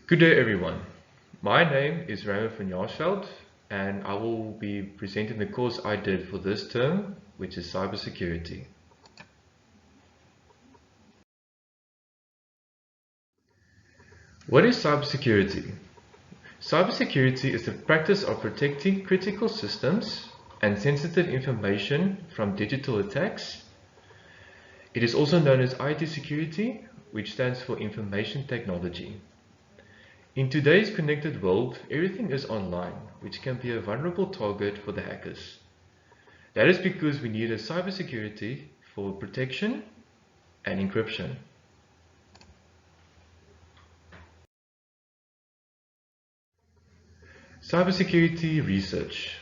Good day everyone. My name is Raymond from Jaarsveld and I will be presenting the course I did for this term, which is cybersecurity. What is cybersecurity? Cybersecurity is the practice of protecting critical systems and sensitive information from digital attacks. It is also known as IT security, which stands for information technology. In today's connected world, everything is online, which can be a vulnerable target for the hackers. That is because we need a cybersecurity for protection and encryption. Cybersecurity Research.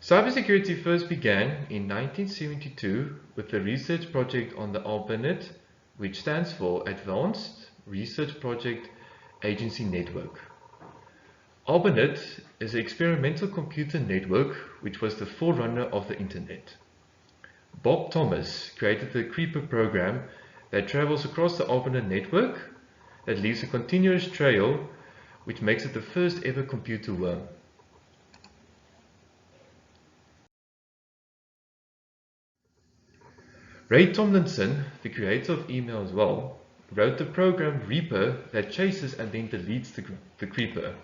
Cybersecurity first began in 1972 with the research project on the ARPANET, which stands for Advanced Research Project Agency Network. ARPANET is an experimental computer network which was the forerunner of the Internet. Bob Thomas created the Creeper program that travels across the ARPANET network that leaves a continuous trail which makes it the first ever computer worm. Ray Tomlinson, the creator of email as well, wrote the program Reaper that chases and then deletes the Creeper.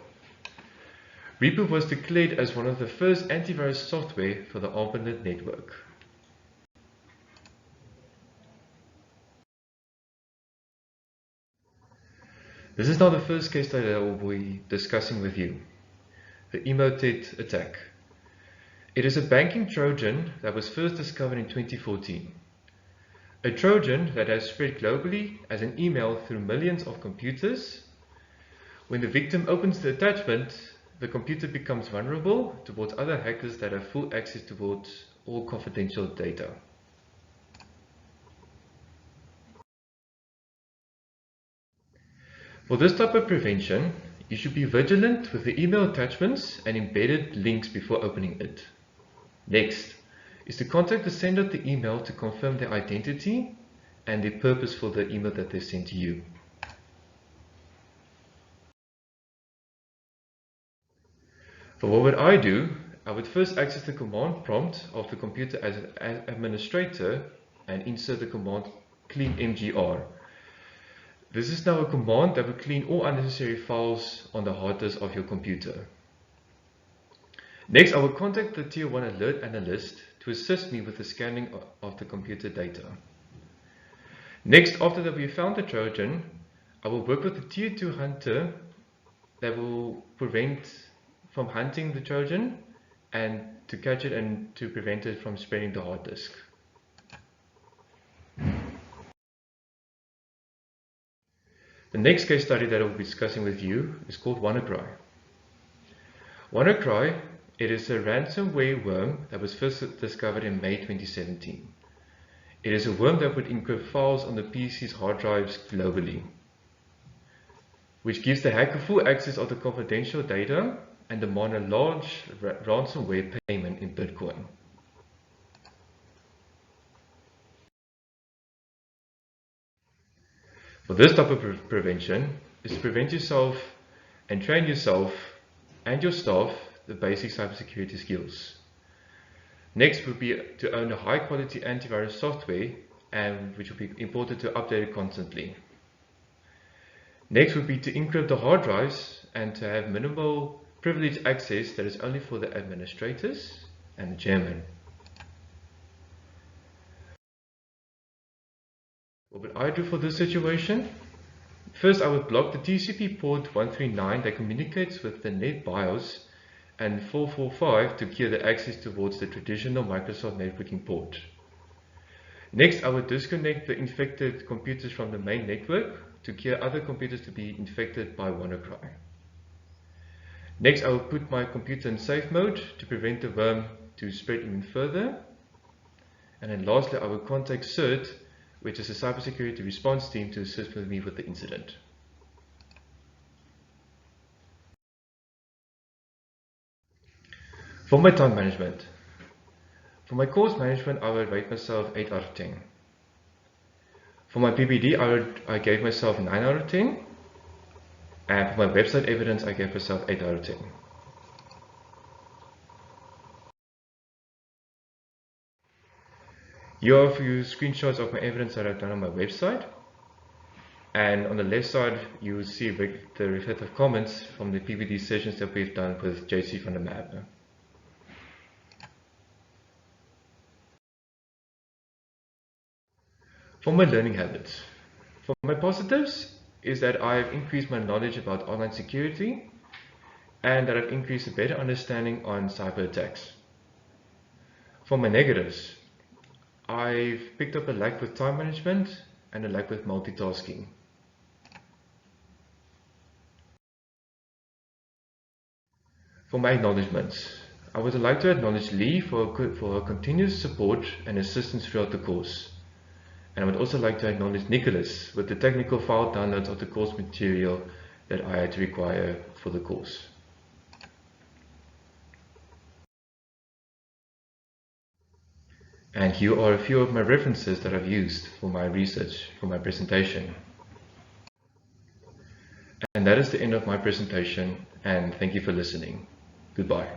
Reaper was declared as one of the first antivirus software for the ARPANET network. This is now the first case study that I will be discussing with you, the Emotet Attack. It is a banking Trojan that was first discovered in 2014. A Trojan that has spread globally as an email through millions of computers. When the victim opens the attachment, the computer becomes vulnerable towards other hackers that have full access towards all confidential data. For this type of prevention, you should be vigilant with the email attachments and embedded links before opening it. Next is to contact the sender of the email to confirm their identity and the purpose for the email that they sent to you. For what would I do? I would first access the command prompt of the computer as an administrator and insert the command clean mgr. This is now a command that will clean all unnecessary files on the hard disk of your computer. Next, I will contact the Tier 1 alert analyst to assist me with the scanning of the computer data. Next, after that we found the Trojan, I will work with the Tier 2 hunter that will prevent from hunting the Trojan and to catch it and to prevent it from spreading the hard disk. The next case study that I will be discussing with you is called WannaCry. WannaCry, it is a ransomware worm that was first discovered in May 2017. It is a worm that would encrypt files on the PC's hard drives globally, which gives the hacker full access of the confidential data and demand a large ransomware payment in Bitcoin. For this type of prevention is to prevent yourself and train yourself and your staff the basic cybersecurity skills. Next would be to own a high quality antivirus software and which will be important to update it constantly. Next would be to encrypt the hard drives and to have minimal privilege access that is only for the administrators and the chairman. What would I do for this situation? First, I would block the TCP port 139 that communicates with the net BIOS and 445 to clear the access towards the traditional Microsoft networking port. Next, I would disconnect the infected computers from the main network to clear other computers to be infected by WannaCry. Next, I will put my computer in safe mode to prevent the worm to spread even further. And then lastly, I will contact CERT, which is a cybersecurity response team, to assist with me with the incident. For my time management. For my course management, I would rate myself 8 out of 10. For my PPD, I gave myself 9 out of 10. And for my website evidence, I gave myself 8 out of 10. Here are a few screenshots of my evidence that I've done on my website. And on the left side, you will see the reflective comments from the PPD sessions that we've done with JC van der Merwe. For my learning habits. For my positives is that I've increased my knowledge about online security and that I've increased a better understanding on cyber attacks. For my negatives, I've picked up a lack with time management and a lack with multitasking. For my acknowledgements, I would like to acknowledge Lee for her continuous support and assistance throughout the course. And I would also like to acknowledge Nicholas with the technical file downloads of the course material that I had to require for the course. And here are a few of my references that I've used for my research, for my presentation. And that is the end of my presentation, and thank you for listening. Goodbye.